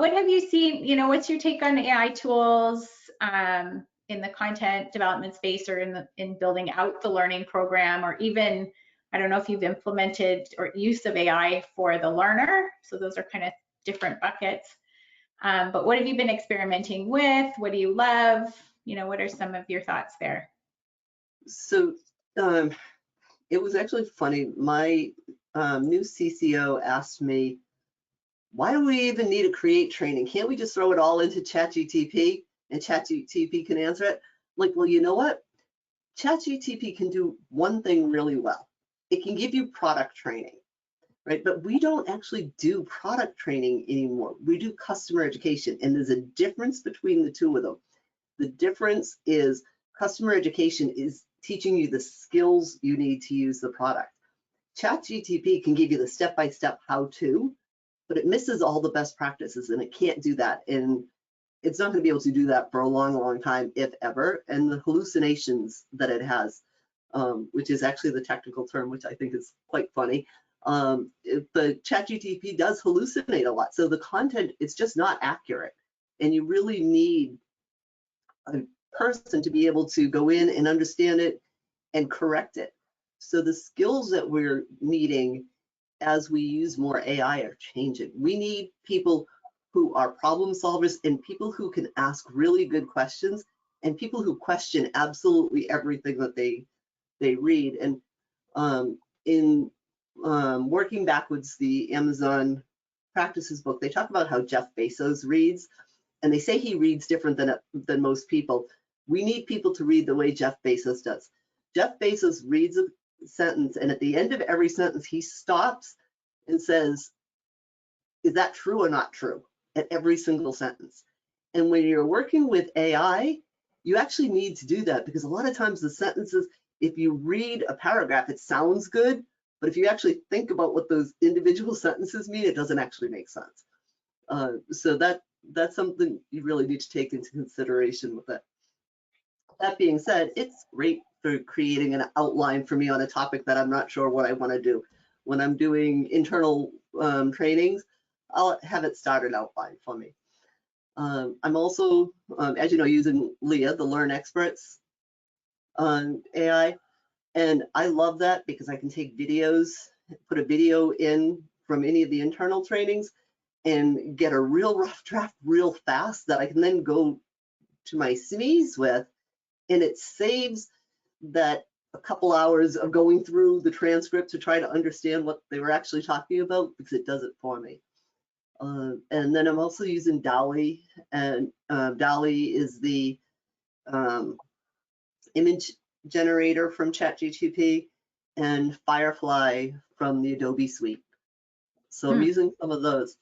What have you seen, what's your take on AI tools in the content development space, or in building out the learning program, or even, I don't know if you've implemented or use of AI for the learner. So those are kind of different buckets. But what have you been experimenting with? What do you love? What are some of your thoughts there? So it was actually funny. My new CCO asked me, why do we even need to create training? Can't we just throw it all into ChatGPT and ChatGPT can answer it? Like, well, you know what? ChatGPT can do one thing really well. It can give you product training, right? But we don't actually do product training anymore. We do customer education, and there's a difference between the two of them. The difference is customer education is teaching you the skills you need to use the product. ChatGPT can give you the step-by-step how-to, but it misses all the best practices, and it can't do that. And it's not going to be able to do that for a long, long time, if ever. And the hallucinations that it has, which is actually the technical term, which I think is quite funny. But ChatGPT does hallucinate a lot. So the content, it's just not accurate. And you really need a person to be able to go in and understand it and correct it. So the skills that we're needing as we use more AI are changing. We need people who are problem solvers and people who can ask really good questions and people who question absolutely everything that they read. And in working backwards, the Amazon practices book, they talk about how Jeff Bezos reads, and they say he reads different than most people. We need people to read the way Jeff Bezos does. Jeff Bezos reads a sentence, and at the end of every sentence, he stops and says, is that true or not true? At every single sentence. And when you're working with AI, you actually need to do that, because a lot of times the sentences, if you read a paragraph, it sounds good, but if you actually think about what those individual sentences mean, it doesn't actually make sense. So that's something you really need to take into consideration with it. That being said, it's great for creating an outline for me on a topic that I'm not sure what I want to do. When I'm doing internal trainings, I'll have it start an outline for me. I'm also, as you know, using Leah, the LearnExperts AI, and I love that because I can take videos, put a video in from any of the internal trainings and get a real rough draft real fast that I can then go to my SMEs with, and it saves that a couple hours of going through the transcript to try to understand what they were actually talking about, because it does it for me. And then I'm also using DALL-E, and DALL-E is the image generator from ChatGPT, and Firefly from the Adobe suite. So I'm using some of those.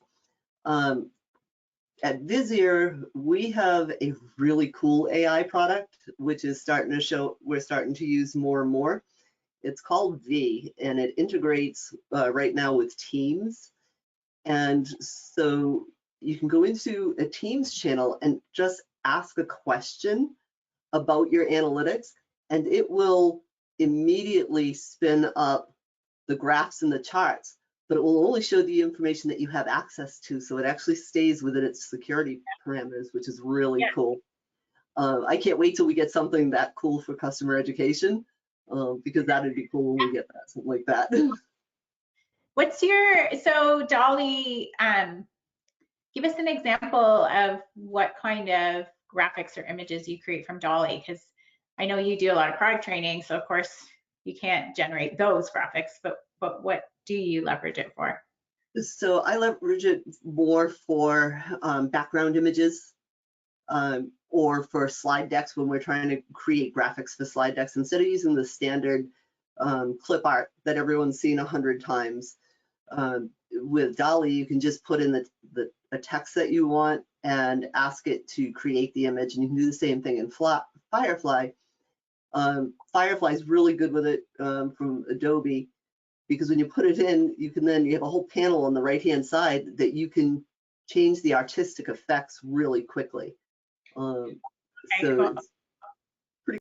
At Visier, we have a really cool AI product, which is starting to show, we're starting to use more and more. It's called V, and it integrates right now with Teams. And so you can go into a Teams channel and just ask a question about your analytics, and it will immediately spin up the graphs and the charts, but it will only show the information that you have access to, so it actually stays within its security parameters, which is really cool. I can't wait till we get something that cool for customer education, because that would be cool when we get that, something like that. What's your, so DALL-E, give us an example of what kind of graphics or images you create from DALL-E, because I know you do a lot of product training, so of course you can't generate those graphics, but what do you leverage it for? So I leverage it more for background images, or for slide decks when we're trying to create graphics for slide decks. Instead of using the standard clip art that everyone's seen 100 times, with DALL-E, you can just put in the text that you want and ask it to create the image, and you can do the same thing in Firefly. Firefly is really good with it from Adobe, because when you put it in, you have a whole panel on the right-hand side that you can change the artistic effects really quickly. So